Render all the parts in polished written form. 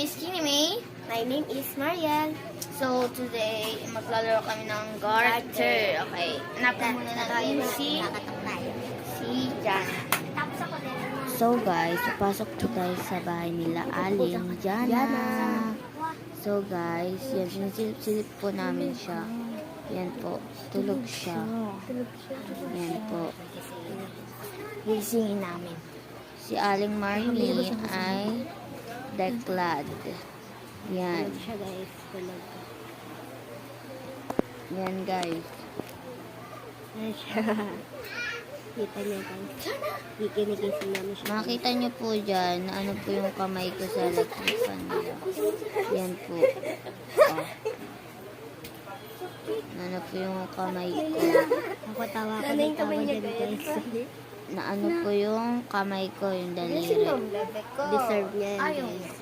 name is Kinimay. My name is Mariel. So, today, maglalaro kami ng garter. Okay. Hanapin muna natin si Jana. Tapos ako din. So guys, papasok po tayo sa bahay nila Aling Jana. So guys, yan, sinisilip po namin siya. Yan po, tulog siya. Yan po. Gisingin namin. Si Aling Marnie ay deklad. Yan. Siya guys, tulog. Yan guys. Ayan siya. Kita niyo guys. Ginigising namin siya. Makita niyo po dyan na ano po yung kamay ko sa electrican nila. Yan po. Oh. Ano po yung kamay ko. Ako tawa ko ng tawa dyan guys. Na ano po yung kamay ko, yung daliri. Deserve niya yan Ayaw. guys.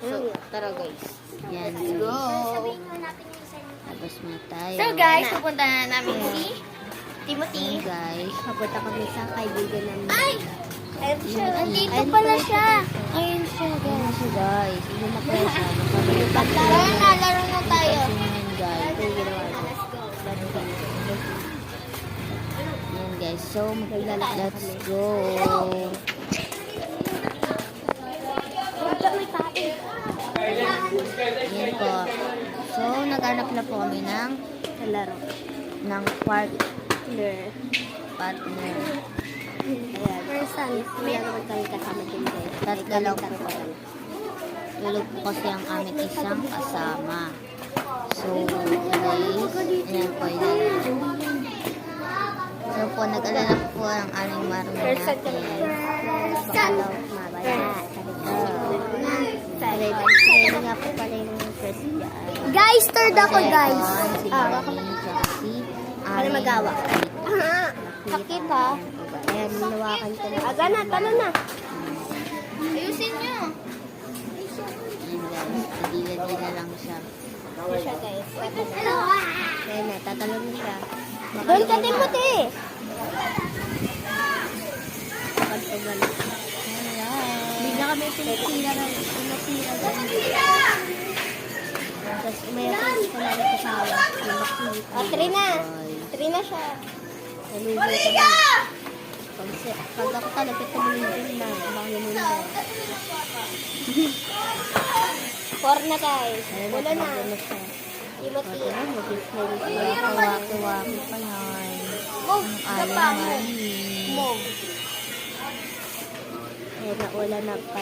So, tara guys. Yan Let's go. guys. Tapos na tayo. So guys, pupunta na namin si Timothy. Yan guys. Papunta kami sa kaibigan namin. Ay! Ayun siya. Andito pala siya. Ayun siya guys. Hindi na pala siya. Laro na, laro na tayo. Yan guys. Ito yung ginawa ko. Yan guys. So, Maglalakad let's kami. go. Yan po. So, naghanap na po kami ng Sa laro. partner. Ayan. First time, may naman kami kasama din guys. Tatlo lang po kami. Tulog po kasi ang aming isang kasama. So, guys, ayan po yun. So po, nag-alala po ang aming marami First time natin. kami guys. Follow, mabaya. Sabi ba? Sabi nga po pala yung first dyan. Guys, third ako guys. Si Marlene, tsaka si Ano magawa? Sakit ha. Ayan, hinawakan ko na. Aga na, talo na. Ayusin nyo. Ayan guys, pagila-gila lang siya. Ito siya guys. Ayan na, tatalo na siya. Doon ka, Timothy. Pagpagal. Bigla kami pinitira ng pinitira. Tapos umayak ko na rin kasawa. Three na. Three na siya. Naluluto na. Pag ako talaga tumulong na, baka muna. Four na guys. Ayan Wala na. na siya. Timothy. Ayan, mag-smile siya. Kawaki-waki pa yan. Move. Aling Gapa mo. Marlene. Move. Ayan, naula na pala.